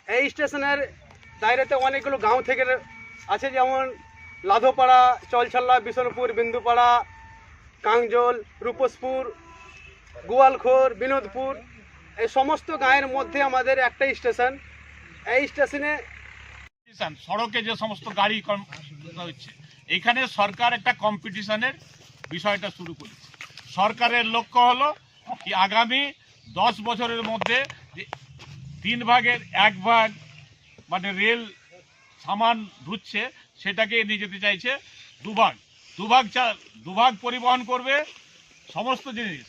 এই স্টেশনের দায়রাতে অনেকগুলো গাঁও থেকে আছে, যেমন লাধোপাড়া, চলছল্লা, বিষ্ণুপুর, বিন্দুপাড়া, কাংজল, রূপসপুর, গোয়ালখোর, বিনোদপুর, এই সমস্ত গাঁয়ের মধ্যে আমাদের একটা স্টেশন। এই স্টেশনে সড়কে যে সমস্ত গাড়ি হচ্ছে, এখানে সরকার একটা কম্পিটিশনের বিষয়টা শুরু করেছে। সরকারের লক্ষ্য হলো কি আগামী 10 বছরের মধ্যে 3 ভাগের 1 ভাগ মানে রেল সামান ধুচ্ছে, সেটাকে নিয়ে যেতে চাইছে দুভাগ পরিবহন করবে সমস্ত জিনিস।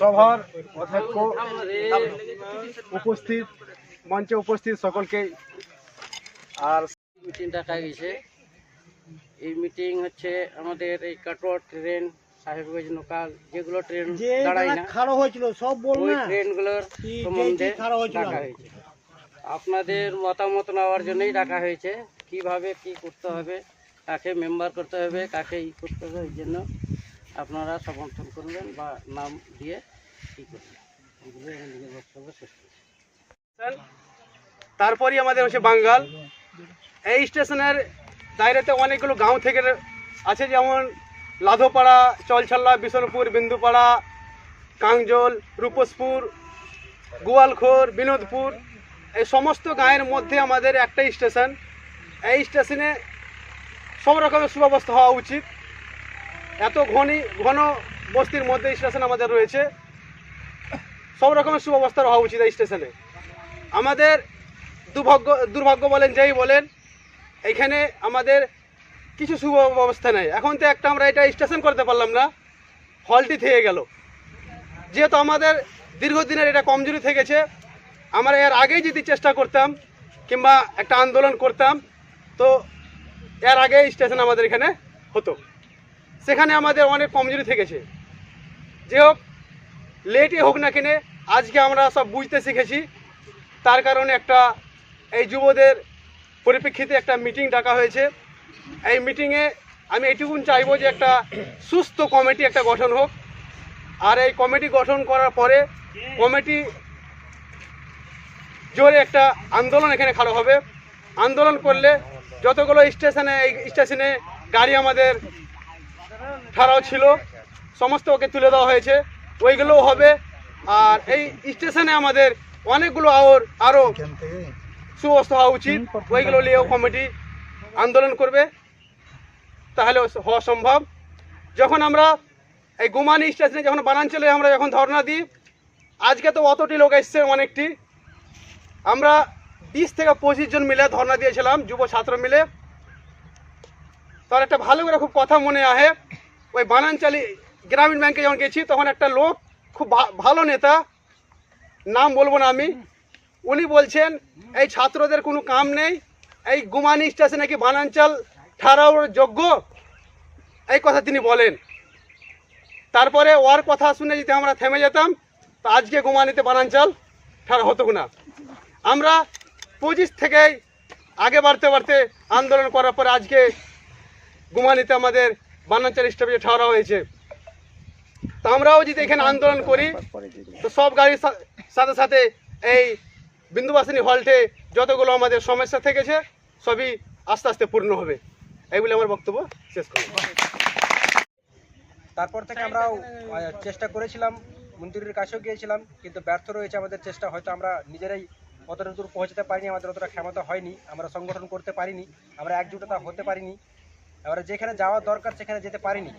সভার অধ্যক্ষ, উপস্থিত মঞ্চে উপস্থিত সকলকে, আর মিটিং ডাকা গেছে। এই মিটিং হচ্ছে আমাদের এই কাটোয়া ট্রেন, সাহেবগঞ্জ লোকাল যেগুলো ট্রেন দাঁড়ায় না, খারাপ হয়েছিল সব ওই ট্রেনগুলোর সম্বন্ধে ডাকা হয়েছে। আপনাদের মতামত নেওয়ার জন্যই ডাকা হয়েছে, কিভাবে কি করতে হবে, কাকে মেম্বার করতে হবে, কাকে ই করতে হবে, এই জন্য আপনারা সমর্থন করবেন বা নাম দিয়ে ই করবেন। এগুলো নিজের বক্তব্য শেষ করছি। তারপরই আমাদের হচ্ছে বাঙ্গাল। এই স্টেশনের দায়রাতে অনেকগুলো গাঁও থেকে আছে, যেমন লাধোপাড়া, চলছল্লা, বিষ্ণুপুর, বিন্দুপাড়া, কাংজল, রূপসপুর, গোয়ালখোর, বিনোদপুর, এই সমস্ত গাঁয়ের মধ্যে আমাদের একটা স্টেশন। এই স্টেশনে সব রকমের সুব্যবস্থা হওয়া উচিত। এত ঘন বস্তির মধ্যে স্টেশন আমাদের রয়েছে, সব রকমের সুব্যবস্থা হওয়া উচিত এই স্টেশনে। আমাদের দুর্ভাগ্য বলেন যেই বলেন, এখানে আমাদের কিছু সুব্যবস্থা নেই। এখন তো একটা আমরা এটা স্টেশন করতে পারলাম না, হলটি থেকে গেল। যেহেতু আমাদের দীর্ঘদিনের এটা কমজোরি থেকেছে, আমরা এর আগেই যদি চেষ্টা করতাম কিংবা একটা আন্দোলন করতাম, তো এর আগেই স্টেশন আমাদের এখানে হতো। সেখানে আমাদের অনেক কমজোরি থেকেছে। যে হোক, লেটই হোক না কিনে আজকে আমরা সব বুঝতে শিখেছি। তার কারণে একটা এই যুবদের পরিপ্রেক্ষিতে একটা মিটিং ডাকা হয়েছে। এই মিটিংয়ে আমি এটুকুন চাইবো যে একটা সুস্থ কমিটি একটা গঠন হোক। আর এই কমিটি গঠন করার পরে কমিটি জোরে একটা আন্দোলন এখানে খাড়া হবে। আন্দোলন করলে যতগুলো স্টেশনে গাড়ি আমাদের খাড়াও ছিল, সমস্ত ওকে তুলে দেওয়া হয়েছে, ওইগুলোও হবে। আর এই স্টেশনে আমাদের অনেকগুলো আরও সুব্যবস্থা হওয়া উচিত, ওইগুলো নিয়েও কমিটি আন্দোলন করবে, তাহলে হওয়া সম্ভব। যখন আমরা এই গুমানি স্টেশনে যখন বানাঞ্চলে আমরা যখন ধর্ণা দিই, আজকে তো অতটি লোক এসছে, অনেকটি, আমরা 20 থেকে 25 জন মিলে ধর্ণা দিয়েছিলাম, যুব ছাত্র মিলে। তার একটা ভালো করে খুব কথা মনে আহে, ওই বানাঞ্চলি গ্রামীণ ব্যাংকে যখন গেছি, তখন একটা লোক খুব ভালো নেতা, নাম বলবো না আমি, উনি বলছেন এই ছাত্রদের কোনো কাম নেই, এই গুমানি স্টেশনে কি বানাঞ্চল ঠাড়াওয়ার যোগ্য, এই কথা তিনি বলেন। তারপরে ওর কথা শুনে যদি আমরা থেমে যেতাম, তো আজকে গুমানিতে বানাঞ্চল ঠাড়া হতো না। আমরা 25 থেকেই আগে বাড়তে আন্দোলন করার পরে আজকে গুমানিতে আমাদের বানাঞ্চল স্টপেজে ঠাড়া হয়েছে। তো আমরাও যদি এখানে আন্দোলন করি, তো সব গাড়ির সাথে সাথে এই বিন্দুবাসিনী হল্টে যতগুলো আমাদের সমস্যা থেকেছে সবই আস্তে আস্তে পূর্ণ হবে। এইগুলি আমার বক্তব্য শেষ করব। তারপর থেকে আমরাও চেষ্টা করেছিলাম, মন্ত্রীর কাছেও গিয়েছিলাম, কিন্তু ব্যর্থ রয়েছে আমাদের চেষ্টা। হয়তো আমরা নিজেরাই অতটা দূর পৌঁছতে পারিনি, আমাদের অতটা ক্ষমতা হয়নি, আমরা সংগঠন করতে পারিনি, আমরা একজোটতা হতে পারিনি, আমরা যেখানে যাওয়া দরকার সেখানে যেতে পারিনি।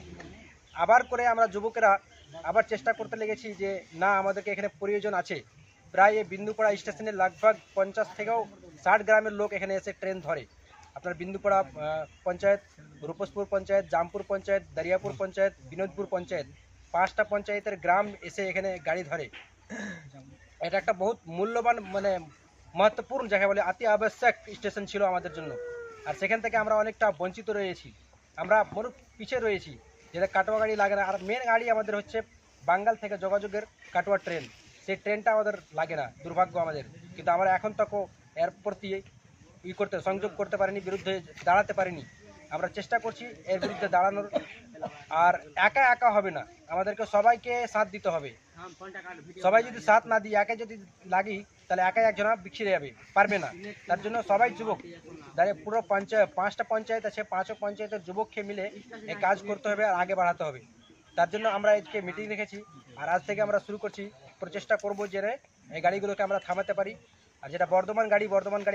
আবার করে আমরা যুবকেরা আবার চেষ্টা করতে লেগেছি যে না, আমাদেরকে এখানে প্রয়োজন আছে। প্রায় এই বিন্দুপাড়া স্টেশনে লগভগ 50 থেকেও 60 গ্রামের লোক এখানে এসে ট্রেন ধরে। আপনার বিন্দুপাড়া পঞ্চায়েত, রূপসপুর পঞ্চায়েত, জামপুর পঞ্চায়েত, দরিয়াপুর পঞ্চায়েত, বিনোদপুর পঞ্চায়েত, 5টা পঞ্চায়েতের গ্রাম এসে এখানে গাড়ি ধরে। এটা একটা বহুত মূল্যবান মানে महत्वपूर्ण जाके बोले अति आवश्यक स्टेशन ছিল আমাদের জন্য। আর সেখান থেকে আমরা অনেকটা বঞ্চিত রয়েছি, আমরা বড় পিছিয়ে রয়েছি, যেটা কাটোয়া গাড়ি লাগে না। আর মেন গাড়ি আমাদের হচ্ছে বাঙ্গাল থেকে যোগাযোগের কাটোয়া ট্রেন, সেই ট্রেনটা আমাদের লাগে না, দুর্ভাগ্য আমাদের। কিন্তু আমরা এখন তক এর প্রতি সংযোগ করতে পারিনি, বিরুদ্ধে দাঁড়াতে পারিনি। আমরা চেষ্টা করছি এর বিরুদ্ধে দাঁড়ানোর। আর একা একা হবে না, আমাদেরকে সবাইকে সাথ দিতে হবে। সবাই যদি সাথ না দিই, একা যদি লাগি, তাহলে একাই একজনা বিছিয়ে যাবে, পারবে না। তার জন্য সবাই যুবক দাঁড়িয়ে পুরো পঞ্চায়েত, 5টা পঞ্চায়েত আছে, 5ও পঞ্চায়েতের যুবককে মিলে এই কাজ করতে হবে আর আগে বাড়াতে হবে। তার জন্য আমরা আজকে মিটিং রেখেছি। আর আজ থেকে আমরা শুরু করছি, প্রচেষ্টা করবো যে এই গাড়িগুলোকে আমরা থামাতে পারি। আর যেটা বর্ধমান গাড়ি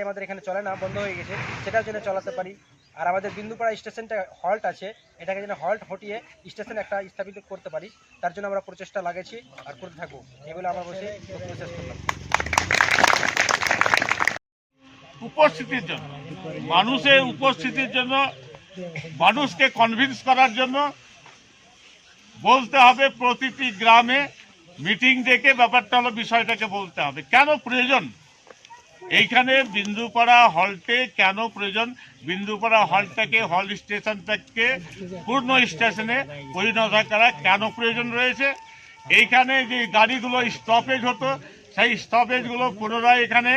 আমাদের এখানে চলে না, বন্ধ হয়ে গেছে, সেটার জন্য চালাতে পারি। আর আমাদের বিন্দুপাড়া স্টেশনটা হল্ট আছে, এটাকে যেন হল্ট হটিয়ে স্টেশন একটা স্থাপিত করতে পারি, তার জন্য আমরা প্রচেষ্টা লাগাচ্ছি আর করতে থাকবো। এগুলো আমরা বসে শেষ করলাম। উপস্থিতির জন্য, মানুষের উপস্থিতির জন্য, মানুষকে কনভিন্স করার জন্য বলতে হবে, প্রতিটি গ্রামে মিটিং ডেকে ব্যাপারটা হলো, বিষয়টাকে বলতে হবে কেন প্রয়োজন এইখানে বিন্দুপাড়া হলটে, কেন প্রয়োজন বিন্দুপাড়া হলটাকে, হল স্টেশনটাকে পূর্ণ স্টেশনে পরিণত করা কেন প্রয়োজন রয়েছে। এইখানে যে গাড়িগুলো স্টপেজ হতো, সেই স্টপেজগুলো পুনরায় এখানে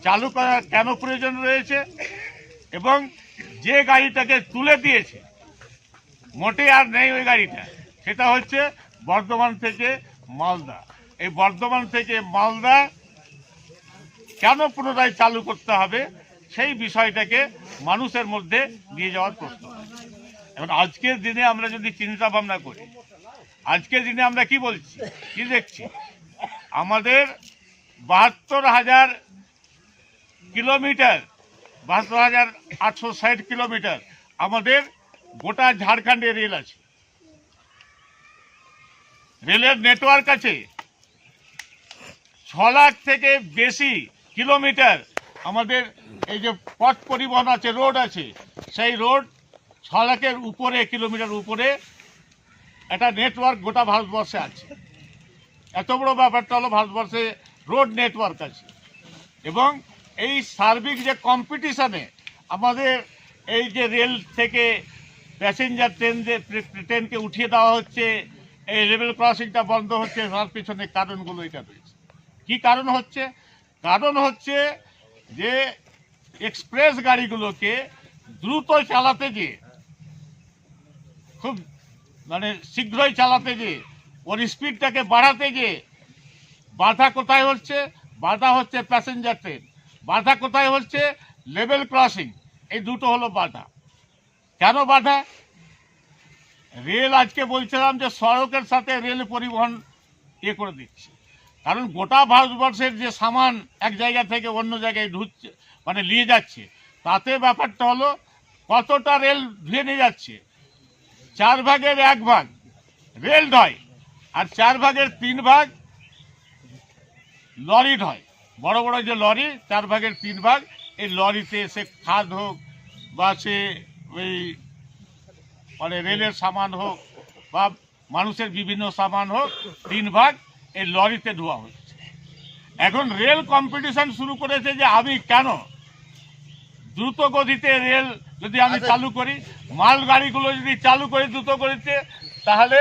চালু করা কেন প্রয়োজন রয়েছে, এবং যে গাড়িটাকে তুলে দিয়েছে মোটে আর নেই ওই গাড়িটা, সেটা হচ্ছে বর্ধমান থেকে মালদা। এই বর্ধমান থেকে মালদা কেন পুনরায় চালু করতে হবে, সেই বিষয়টাকে মানুষের মধ্যে নিয়ে যাওয়ার প্রশ্ন। এখন আজকের দিনে আমরা যদি চিন্তা ভাবনা করি, আজকের দিনে আমরা কি বলছি, কি দেখছি, আমাদের 72,000 কিলোমিটার, 72,860 কিলোমিটার আমাদের গোটা ঝাড়খণ্ডে রেল আছে, রেলের নেটওয়ার্ক আছে। 6 লাখ থেকে বেশি কিলোমিটার আমাদের এই যে পথ পরিবহন আছে, রোড আছে, সেই রোড 6 লাখের উপরে কিলোমিটার উপরে একটা নেটওয়ার্ক গোটা ভারতবর্ষে আছে। এত বড় ব্যাপারটা হলো, ভারতবর্ষে রোড নেটওয়ার্ক আছে। এবং এই সার্বিক যে কম্পিটিশনে আমাদের এই যে রেল থেকে প্যাসেঞ্জার ট্রেনকে উঠিয়ে দেওয়া হচ্ছে, এই লেভেল ক্রসিংটা বন্ধ হচ্ছে, তার পিছনে কারণগুলো এটা রয়েছে। কি কারণ হচ্ছে? কারণ হচ্ছে যে এক্সপ্রেস গাড়িগুলোকে দ্রুত চালাতে গিয়ে, খুব শীঘ্রই চালাতে গিয়ে, ওর স্পিডটাকে বাড়াতে গিয়ে বাধা কোথায় হচ্ছে? বাধা হচ্ছে প্যাসেঞ্জার ট্রেন, বাধা কোথায় হচ্ছে? Level crossing. এই দুটো হলো বাধা। কেন বাধা? রেল আজকে বলছিলাম যে সড়কের সাথে রেল পরিবহন করে দিচ্ছে, কারণ গোটা ভারতবর্ষের যে সামান এক জায়গা থেকে অন্য জায়গায় ঢুকছে, নিয়ে যাচ্ছে, তাতে ব্যাপারটা হলো কতটা রেল ধুয়ে নিয়ে যাচ্ছে? 4 ভাগের 1 ভাগ রেল ঢয়, আর 4 ভাগের 3 ভাগ লরি ঢয়। বড় বড় যে লরি, 4 ভাগের 3 ভাগ এই লরিতে সে খাদ হোক বা সে ওই রেলের সামান হোক বা মানুষের বিভিন্ন সামান হোক, 3 ভাগ এই লরিতে ধোয়া হচ্ছে। এখন রেল কম্পিটিশন শুরু করেছে যে আমি কেন দ্রুত গতিতে রেল যদি আমি চালু করি, মাল গাড়িগুলো যদি চালু করি দ্রুত গতিতে, তাহলে